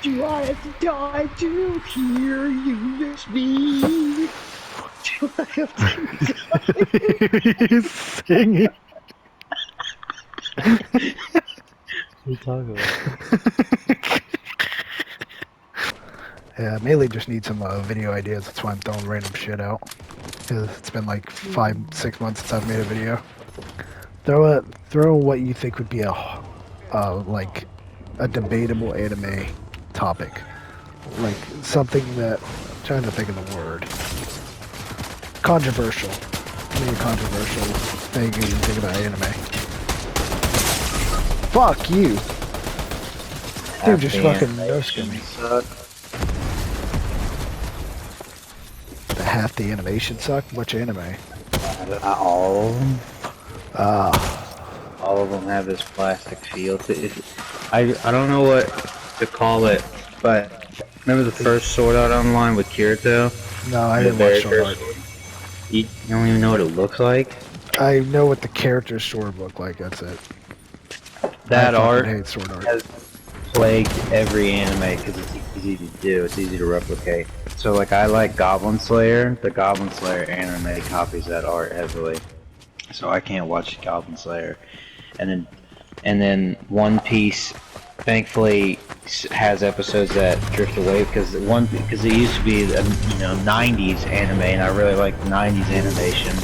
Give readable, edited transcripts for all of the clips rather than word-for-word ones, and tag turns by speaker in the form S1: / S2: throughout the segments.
S1: Do I have to die to hear you miss me? Do I have to die?
S2: He's singing.
S3: What are you talking about?
S2: Yeah, mainly just need some video ideas. That's why I'm throwing random shit out. Cause it's been like 5-6 months since I've made a video. Throw what you think would be like a debatable anime topic, like something that I'm trying to think of the word. Controversial. Maybe a controversial thing you think about anime. Fuck you. Dude, just fucking no-skin me. The half the animation sucked? Which anime?
S3: All of them.
S2: Ah.
S3: All of them have this plastic feel to it. I don't know what to call it, but remember the first Sword Art Online with Kirito?
S2: No, I
S3: The
S2: didn't
S3: very
S2: watch Sword Art.
S3: first one? You don't even know what it looks like?
S2: I know what the character's sword look like, that's it.
S3: That
S2: I
S3: art
S2: hate Sword Art.
S3: has plagued every anime because it's easy to do, it's easy to replicate. So like I like Goblin Slayer, the Goblin Slayer anime copies that art heavily. So I can't watch Goblin Slayer. And then One Piece thankfully has episodes that drift away because it used to be a 90s anime and I really like the 90s animation.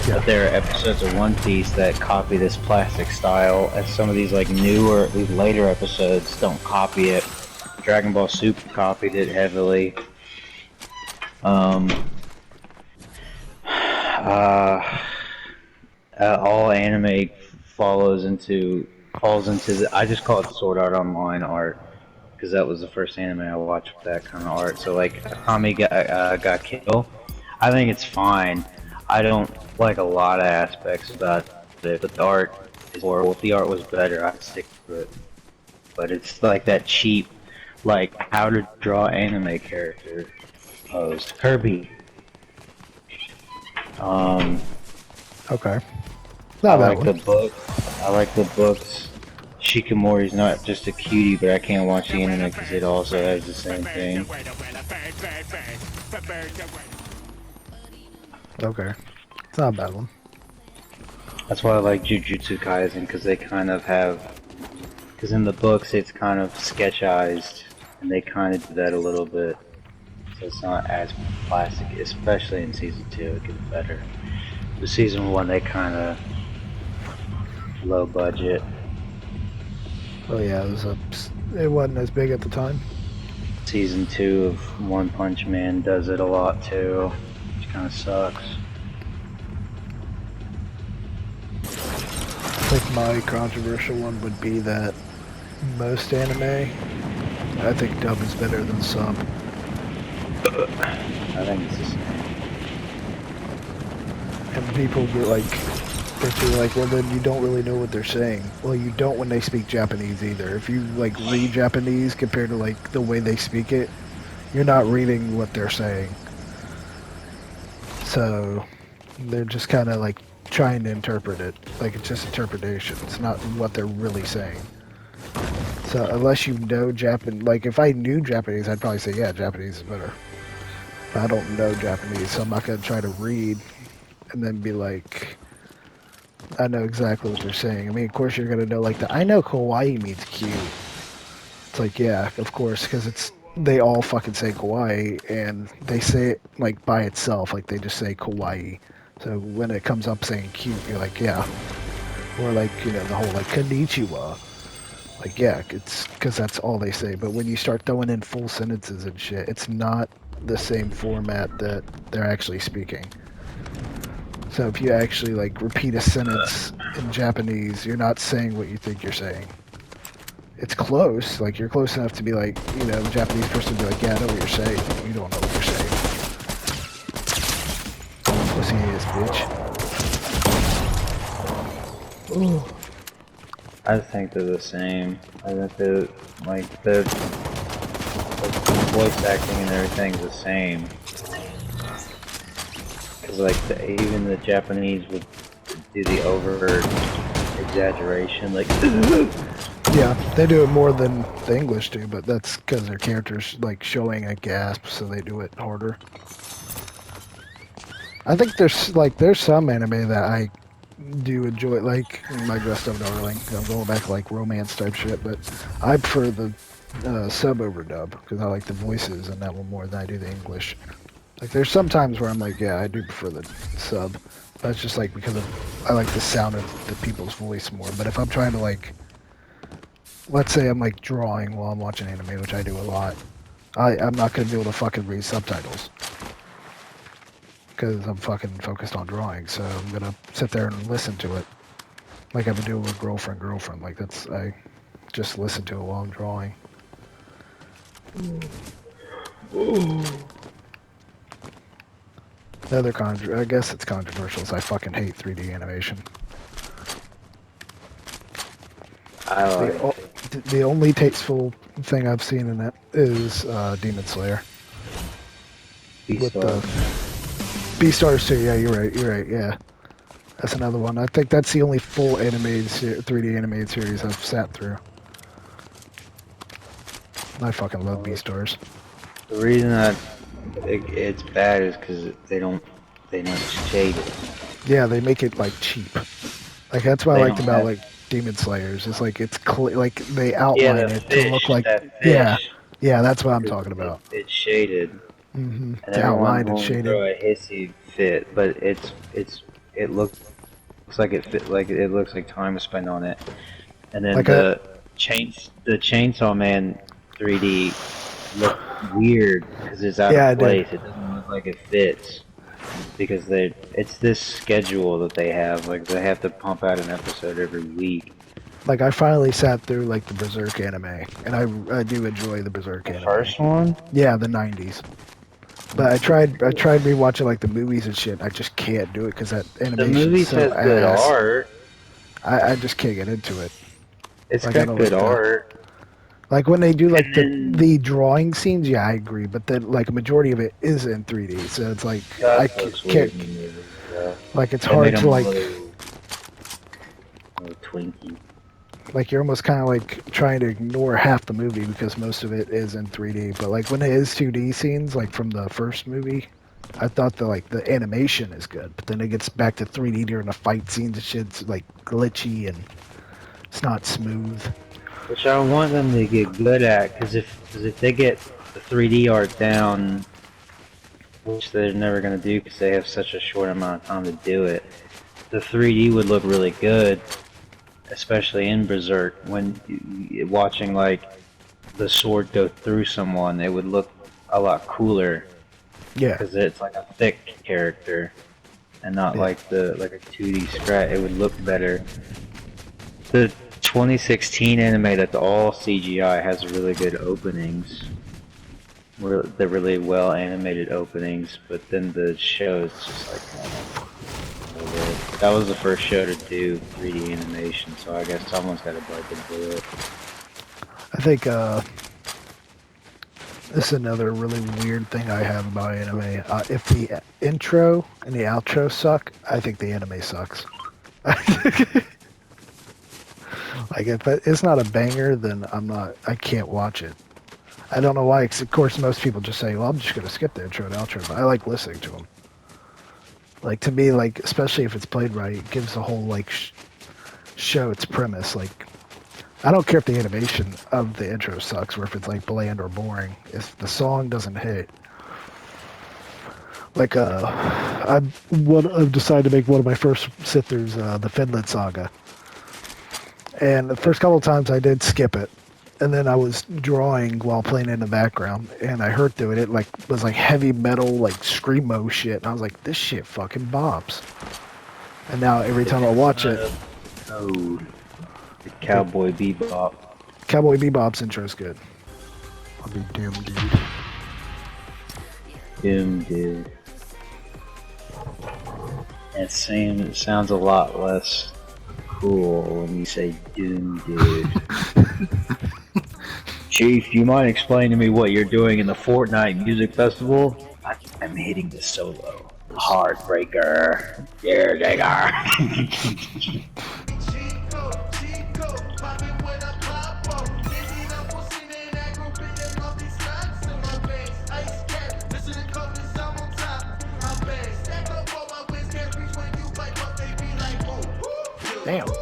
S2: Yeah.
S3: But there are episodes of One Piece that copy this plastic style, and some of these like newer, these later episodes don't copy it. Dragon Ball Super copied it heavily. All anime falls into the, I just call it Sword Art Online art because that was the first anime I watched with that kind of art. So like Akame ga Kill, I think it's fine. I don't like a lot of aspects about it, but the art is horrible. If the art was better, I'd stick to it. But it's like that cheap, like how to draw anime character pose. Kirby.
S2: Okay.
S3: I
S2: Not that
S3: like
S2: one.
S3: the book. I like the books. Shikimori's not just a cutie, but I can't watch the anime because it also has the same thing.
S2: Okay. It's not a bad one.
S3: That's why I like Jujutsu Kaisen because they kind of have, because in the books it's kind of sketchized, and they kind of do that a little bit, so it's not as plastic, especially in season 2. It gets better. The season 1 they kind of low budget.
S2: Oh yeah, it wasn't as big at the time.
S3: Season 2 of One Punch Man does it a lot too, which kind of sucks.
S2: I think my controversial one would be that most anime, I think dub is better than sub.
S3: I think it's the same.
S2: And people be like, well then you don't really know what they're saying. Well, you don't when they speak Japanese either. If you like read Japanese compared to like the way they speak it, you're not reading what they're saying. So they're just kind of like trying to interpret it. Like it's just interpretation. It's not what they're really saying. So unless you know Japanese, like if I knew Japanese, I'd probably say yeah, Japanese is better. But I don't know Japanese, so I'm not gonna try to read and then be like, I know exactly what they're saying. I mean, of course you're gonna know like I know kawaii means cute. It's like, yeah, of course, because they all fucking say kawaii, and they say it like by itself, like they just say kawaii. So when it comes up saying cute, you're like, yeah. Or like, the whole like konnichiwa. Like, yeah, it's because that's all they say. But when you start throwing in full sentences and shit, it's not the same format that they're actually speaking. So if you actually like repeat a sentence in Japanese, you're not saying what you think you're saying. It's close, like you're close enough to be like, the Japanese person would be like, yeah, I know what you're saying. You don't know what you're saying. Pussy ass bitch. Ooh.
S3: I think they're the same. I think they're like the voice acting and everything's the same. Cause like even the Japanese would do the over exaggeration, like
S2: Yeah, they do it more than the English do, but that's because their characters like showing a gasp, so they do it harder. I think there's some anime that I do enjoy, like My Dressed Up Darling. I'm going back to like romance type shit, but I prefer the sub overdub because I like the voices in that one more than I do the English. Like there's some times where I'm like, yeah, I do prefer the sub. That's just like because I like the sound of the people's voice more. But if I'm trying to like, let's say I'm like drawing while I'm watching anime, which I do a lot, I'm not gonna be able to fucking read subtitles because I'm fucking focused on drawing. So I'm gonna sit there and listen to it, like I've been doing with girlfriend. Like I just listen to it while I'm drawing. The other I guess it's controversial. Is I fucking hate 3D animation.
S3: I like
S2: The only tasteful thing I've seen in it is Demon Slayer. With the Beastars too. Yeah, you're right. Yeah, that's another one. I think that's the only full animated 3D animated series I've sat through. I fucking love Beastars.
S3: The reason that it's bad is because they don't shade it.
S2: Yeah, they make it like cheap. Like that's what I
S3: They
S2: liked
S3: don't
S2: about
S3: have-
S2: like Demon Slayers. It's like it's like they
S3: Yeah,
S2: outline
S3: the
S2: it
S3: fish,
S2: to look like
S3: that
S2: yeah,
S3: fish,
S2: yeah. That's what I'm talking about.
S3: It's shaded,
S2: Mm-hmm.
S3: and
S2: It's
S3: everyone
S2: outlined and
S3: will
S2: shaded.
S3: throw a hissy fit, but it looks like it fit, like it looks like time was spent on it. And then
S2: Like
S3: the Chainsaw Man 3D looked weird because it's out
S2: Yeah,
S3: of
S2: it did.
S3: place. It doesn't look like it fits because it's this schedule that they have. Like they have to pump out an episode every week.
S2: Like I finally sat through like the Berserk anime, and I do enjoy the Berserk
S3: The
S2: anime.
S3: first one,
S2: Yeah, the '90s. But I tried rewatching like the movies and shit. I just can't do it because that
S3: the
S2: animation
S3: movie
S2: so
S3: has good
S2: ass.
S3: art.
S2: I just can't get into it.
S3: It's
S2: Like, I
S3: got
S2: don't
S3: good
S2: like that.
S3: art.
S2: Like when they do like
S3: And then-
S2: the drawing scenes, yeah, I agree. But then like a majority of it is in 3D, so it's like I
S3: That looks
S2: can't.
S3: weird in the movie, yeah.
S2: Like it's
S3: They made
S2: hard to
S3: him a
S2: like.
S3: little Twinkie.
S2: Like you're almost kind of like trying to ignore half the movie because most of it is in 3D. But like when it is 2D scenes, like from the first movie, I thought the animation is good. But then it gets back to 3D during the fight scenes and shit's like glitchy and it's not smooth.
S3: Which I want them to get good at, because if they get the 3D art down, which they're never going to do because they have such a short amount of time to do it, the 3D would look really good, especially in Berserk. When watching like the sword go through someone, it would look a lot cooler
S2: Yeah,
S3: because it's like a thick character and not
S2: Yeah.
S3: like a 2D scratch. It would look better. The 2016 anime that's all CGI has really good openings. They're really well animated openings, but then the show is just like that was the first show to do 3D animation, so I guess someone's got to bite the bullet.
S2: I think this is another really weird thing I have about anime. If the intro and the outro suck, I think the anime sucks. Like if it's not a banger, then I can't watch it. I don't know why. 'Cause of course, most people just say, "Well, I'm just gonna skip the intro and outro," but I like listening to them. Like to me, like especially if it's played right, it gives the whole like show its premise. Like I don't care if the animation of the intro sucks, or if it's like bland or boring. If the song doesn't hit, like I've decided to make one of my first sit-throughs, the Finland Saga. And the first couple of times I did skip it, and then I was drawing while playing in the background, and I heard through it. It like was like heavy metal, like screamo shit, and I was like, "This shit fucking bops." And now every time I watch it,
S3: Oh, the Cowboy Bebop.
S2: Cowboy Bebop's intro is good. I'll be damned, dude.
S3: Doom Dude. It sounds a lot less cool when you say Doom Dude. Chief, do you mind explaining to me what you're doing in the Fortnite Music Festival? I'm hitting the solo. Heartbreaker. Dear digger.
S2: Damn.